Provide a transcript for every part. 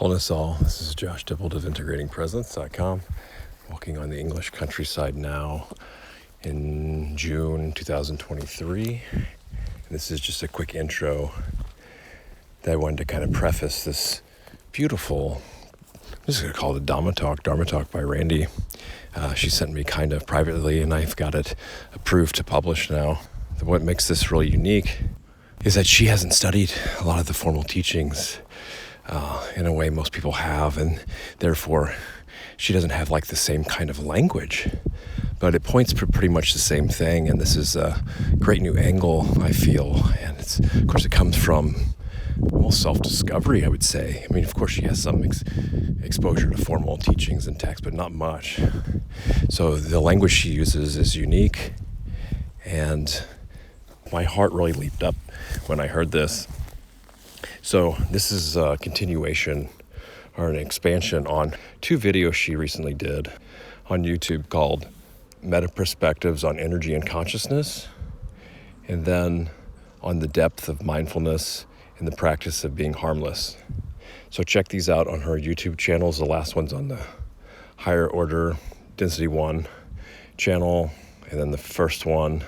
Wholeness all. This is Josh Dippold of IntegratingPresence.com. Walking on the English countryside now in June 2023. And this is just a quick intro that I wanted to kind of preface this beautiful, I'm just going to call it a Dharma Talk by Randi. She sent me kind of privately, and I've got it approved to publish now. What makes this really unique is that she hasn't studied a lot of the formal teachings in a way most people have, and therefore she doesn't have like the same kind of language, but it points to pretty much the same thing. And this is a great new angle, I feel, and it's, of course, it comes from almost self-discovery, I would say. I mean, of course, she has some exposure to formal teachings and texts, but not much. So the language she uses is unique, and my heart really leaped up when I heard this. So this is a continuation or an expansion on two videos she recently did on YouTube called Meta Perspectives on Energy and Consciousness, and then on the depth of mindfulness in the practice of being harmless. So check these out on her YouTube channels. The last one's on the Higher Order Density 1 channel, and then the first one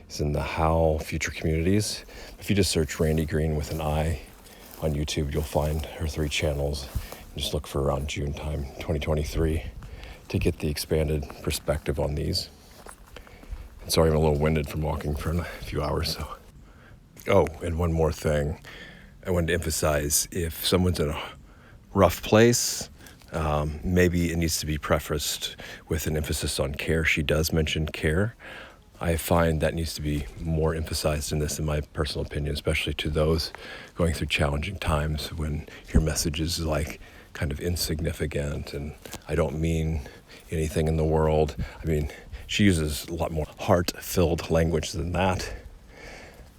is in the How Future Communities. If you just search Randi Green with an I on YouTube, you'll find her three channels. Just look for around June time, 2023, to get the expanded perspective on these. And sorry, I'm a little winded from walking for a few hours. Oh, and one more thing. I wanted to emphasize, if someone's in a rough place, maybe it needs to be prefaced with an emphasis on care. She does mention care. I find that needs to be more emphasized in this, in my personal opinion, especially to those going through challenging times when your message is like kind of insignificant and I don't mean anything in the world. I mean, she uses a lot more heart-filled language than that.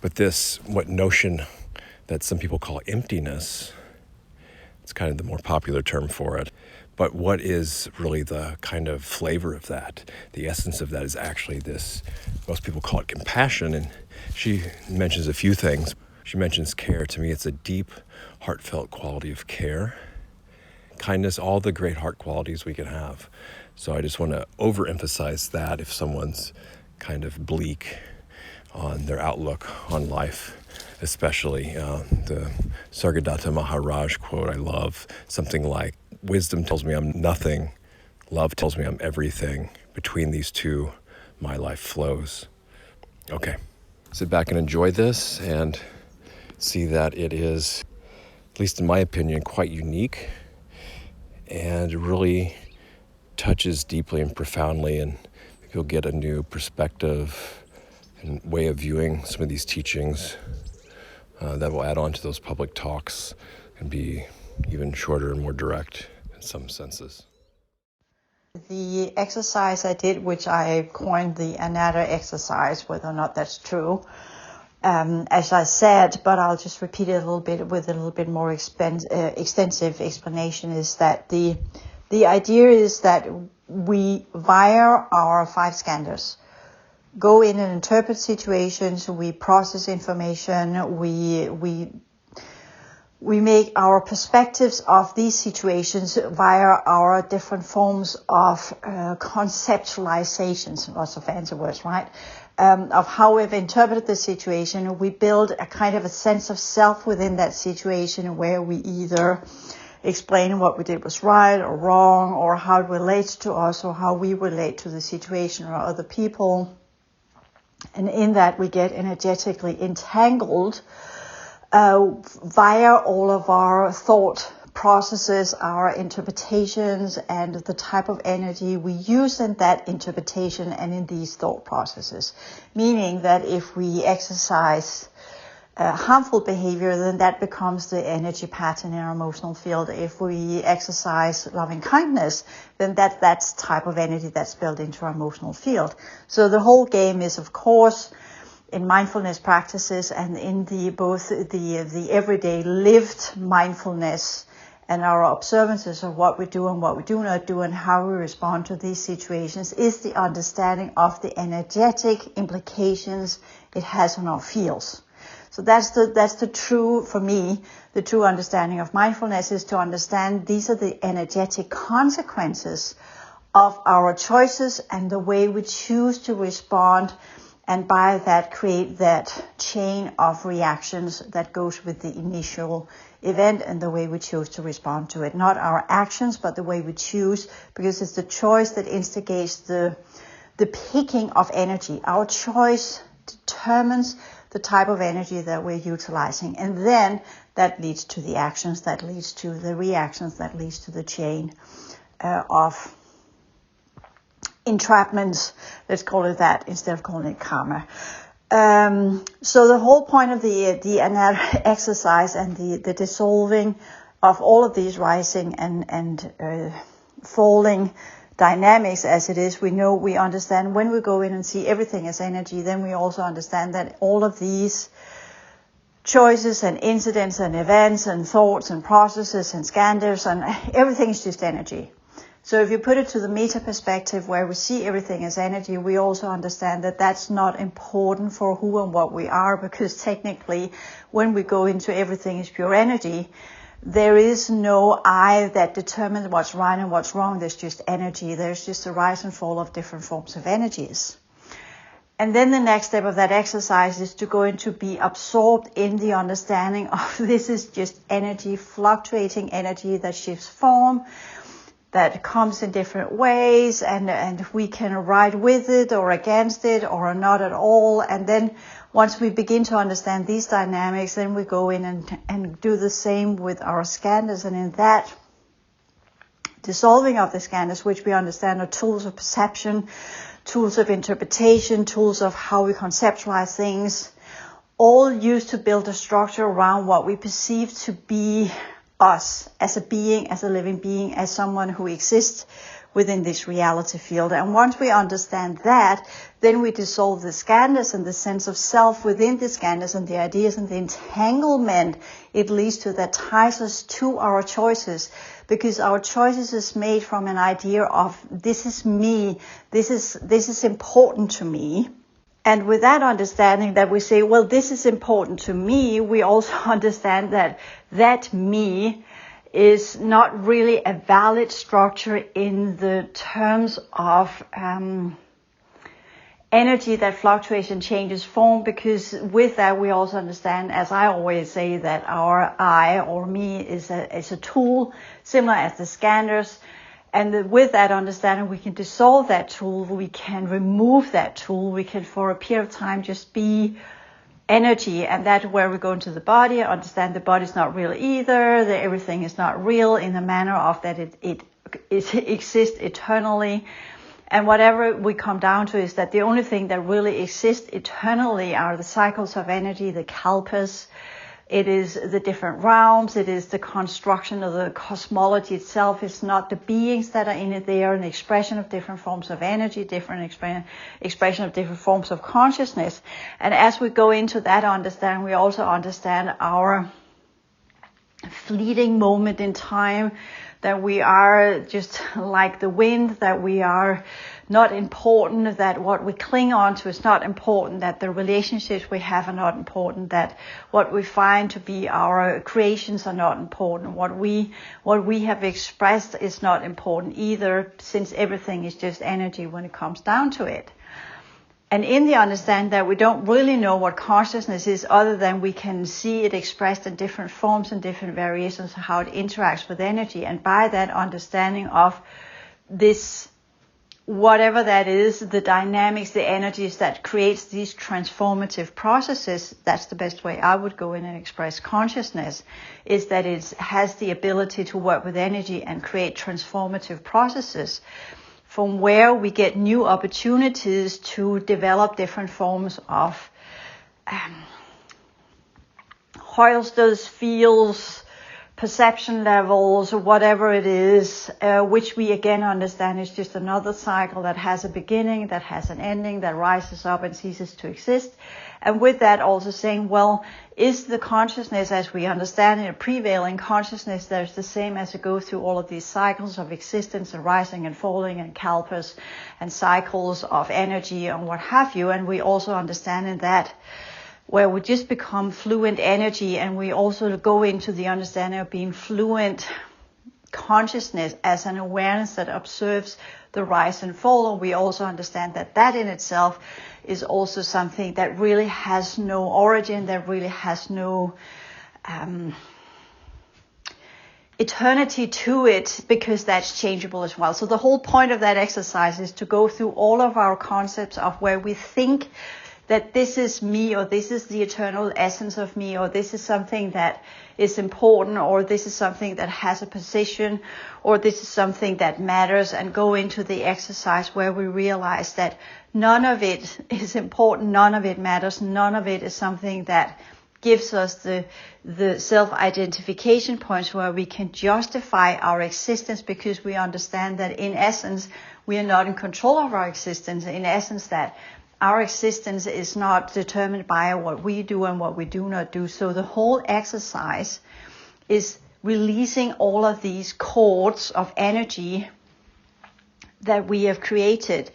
But this, what notion that some people call emptiness, it's kind of the more popular term for it. But what is really the kind of flavor of that? The essence of that is actually this, most people call it compassion, and she mentions a few things. She mentions care. To me, it's a deep, heartfelt quality of care. Kindness, all the great heart qualities we can have. So I just want to overemphasize that if someone's kind of bleak on their outlook on life, especially the Sargadatta Maharaj quote I love, something like, wisdom tells me I'm nothing, love tells me I'm everything. Between these two, my life flows. Okay, sit back and enjoy this and see that it is, at least in my opinion, quite unique and really touches deeply and profoundly, and you'll get a new perspective and way of viewing some of these teachings that will add on to those public talks and be even shorter and more direct in some senses. The exercise I did, which I coined the another exercise, whether or not that's true, as I said, but I'll just repeat it a little bit with a little bit more extensive explanation, is that the idea is that we, via our five skandhas, go in and interpret situations, we process information, we make our perspectives of these situations via our different forms of conceptualizations, lots of fancy words, right? Of how we've interpreted the situation. We build a kind of a sense of self within that situation, where we either explain what we did was right or wrong, or how it relates to us, or how we relate to the situation or other people. And in that we get energetically entangled via all of our thought processes, our interpretations, and the type of energy we use in that interpretation and in these thought processes. Meaning that if we exercise harmful behavior, then that becomes the energy pattern in our emotional field. If we exercise loving kindness, then that's type of energy that's built into our emotional field. So the whole game is, of course, in mindfulness practices and in both the everyday lived mindfulness and our observances of what we do and what we do not do and how we respond to these situations, is the understanding of the energetic implications it has on our fields. So that's the true, for me, the true understanding of mindfulness is to understand these are the energetic consequences of our choices and the way we choose to respond, and by that create that chain of reactions that goes with the initial event and the way we choose to respond to it. Not our actions, but the way we choose, because it's the choice that instigates the picking of energy. Our choice determines the type of energy that we're utilizing, and then that leads to the actions, that leads to the reactions, that leads to the chain of entrapments, let's call it that, instead of calling it karma. So the whole point of the exercise and the dissolving of all of these rising and falling dynamics as it is, we understand when we go in and see everything as energy, then we also understand that all of these choices and incidents and events and thoughts and processes and skandhas and everything is just energy. So if you put it to the meta perspective where we see everything as energy, we also understand that that's not important for who and what we are, because technically when we go into everything is pure energy, there is no I that determines what's right and what's wrong. There's just energy. There's just a rise and fall of different forms of energies. And then the next step of that exercise is to go into be absorbed in the understanding of this is just energy, fluctuating energy that shifts form, that comes in different ways, and we can ride with it or against it or not at all. And then once we begin to understand these dynamics, then we go in and do the same with our skandhas. And in that dissolving of the skandhas, which we understand are tools of perception, tools of interpretation, tools of how we conceptualize things, all used to build a structure around what we perceive to be us as a being, as a living being, as someone who exists within this reality field. And once we understand that, then we dissolve the skandhas and the sense of self within the skandhas and the ideas and the entanglement it leads to that ties us to our choices, because our choices is made from an idea of this is me, this is important to me. And with that understanding that we say, well, this is important to me, we also understand that that me is not really a valid structure in the terms of energy that fluctuates and changes form, because with that we also understand, as I always say, that our I or me is a tool, similar as the skandhas. And with that understanding, we can dissolve that tool, we can remove that tool, we can for a period of time just be energy. And that's where we go into the body, understand the body's not real either, that everything is not real in the manner of that it exists eternally. And whatever we come down to is that the only thing that really exists eternally are the cycles of energy, the kalpas. It is the different realms. It is the construction of the cosmology itself. It's not the beings that are in it. They are an expression of different forms of energy, different expression of different forms of consciousness. And as we go into that understanding, we also understand our fleeting moment in time, that we are just like the wind, that we are not important, that what we cling on to is not important, that the relationships we have are not important, that what we find to be our creations are not important, what we have expressed is not important either, since everything is just energy when it comes down to it. And in the understanding that we don't really know what consciousness is, other than we can see it expressed in different forms and different variations of how it interacts with energy. And by that understanding of this, whatever that is, the dynamics, the energies that creates these transformative processes, that's the best way I would go in and express consciousness, is that it has the ability to work with energy and create transformative processes, from where we get new opportunities to develop different forms of hoisters, fields, perception levels, or whatever it is, which we again understand is just another cycle that has a beginning, that has an ending, that rises up and ceases to exist. And with that also saying, well, is the consciousness as we understand it, a prevailing consciousness that is the same as it goes through all of these cycles of existence and rising and falling and kalpas and cycles of energy and what have you. And we also understand in that where we just become fluent energy, and we also go into the understanding of being fluent consciousness as an awareness that observes the rise and fall. And we also understand that that in itself is also something that really has no origin, that really has no eternity to it, because that's changeable as well. So the whole point of that exercise is to go through all of our concepts of where we think that this is me, or this is the eternal essence of me, or this is something that is important, or this is something that has a position, or this is something that matters, and go into the exercise where we realize that none of it is important, none of it matters, none of it is something that gives us the self-identification points where we can justify our existence, because we understand that in essence we are not in control of our existence. In essence, that our existence is not determined by what we do and what we do not do. So the whole exercise is releasing all of these cords of energy that we have created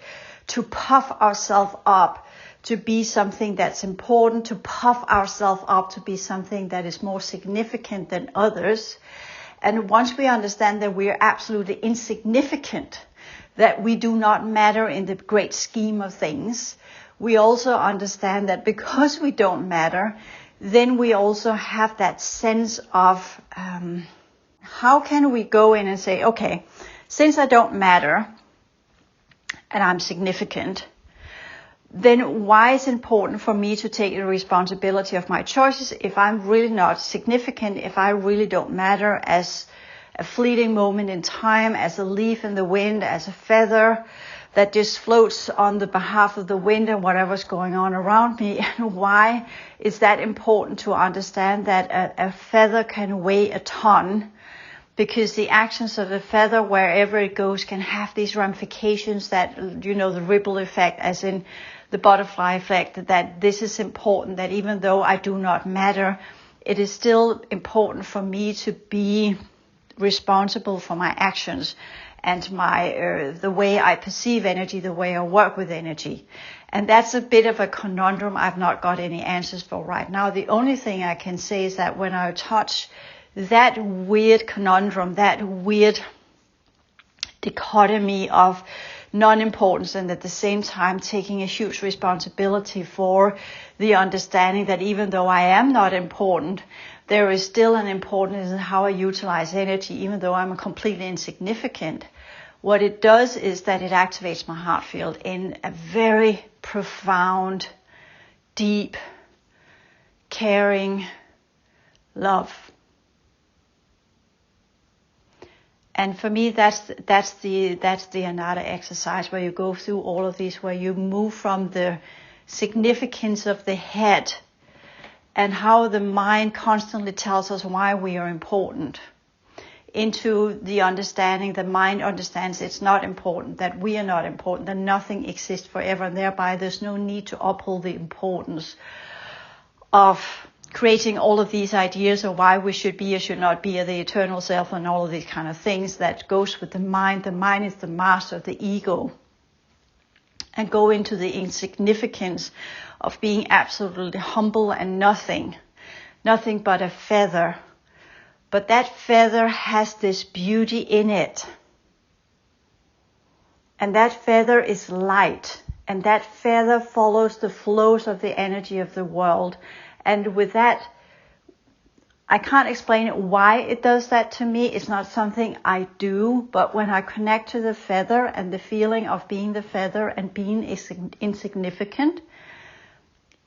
to puff ourselves up to be something that's important, to puff ourselves up to be something that is more significant than others. And once we understand that we are absolutely insignificant, that we do not matter in the great scheme of things, we also understand that because we don't matter, then we also have that sense of how can we go in and say, okay, since I don't matter and I'm significant, then why is it important for me to take the responsibility of my choices if I'm really not significant, if I really don't matter as a fleeting moment in time, as a leaf in the wind, as a feather that just floats on the behalf of the wind and whatever's going on around me? And why is that important to understand that a feather can weigh a ton? Because the actions of the feather, wherever it goes, can have these ramifications that, you know, the ripple effect, as in the butterfly effect, that this is important, that even though I do not matter, it is still important for me to be responsible for my actions and my the way I perceive energy, the way I work with energy. And that's a bit of a conundrum I've not got any answers for right now. The only thing I can say is that when I touch that weird conundrum, that weird dichotomy of non-importance and at the same time taking a huge responsibility for the understanding that even though I am not important, there is still an importance in how I utilize energy, even though I'm completely insignificant. What it does is that it activates my heart field in a very profound, deep, caring love. And for me, that's the another exercise where you go through all of these, where you move from the significance of the head and how the mind constantly tells us why we are important, into the understanding the mind understands it's not important, that we are not important, that nothing exists forever, and thereby there's no need to uphold the importance of creating all of these ideas of why we should be or should not be, or the eternal self and all of these kind of things that goes with the mind. The mind is the master of the ego. And go into the insignificance of being absolutely humble and nothing but a feather. But that feather has this beauty in it. And that feather is light. And that feather follows the flows of the energy of the world. And with that, I can't explain why it does that to me. It's not something I do, but when I connect to the feather and the feeling of being the feather and being insignificant,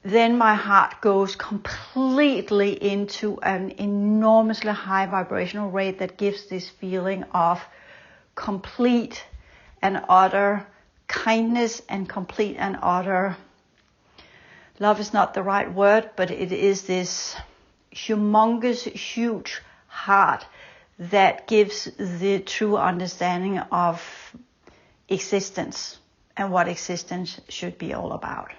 then my heart goes completely into an enormously high vibrational rate that gives this feeling of complete and utter kindness and complete and utter, love is not the right word, but it is this humongous, huge heart that gives the true understanding of existence and what existence should be all about.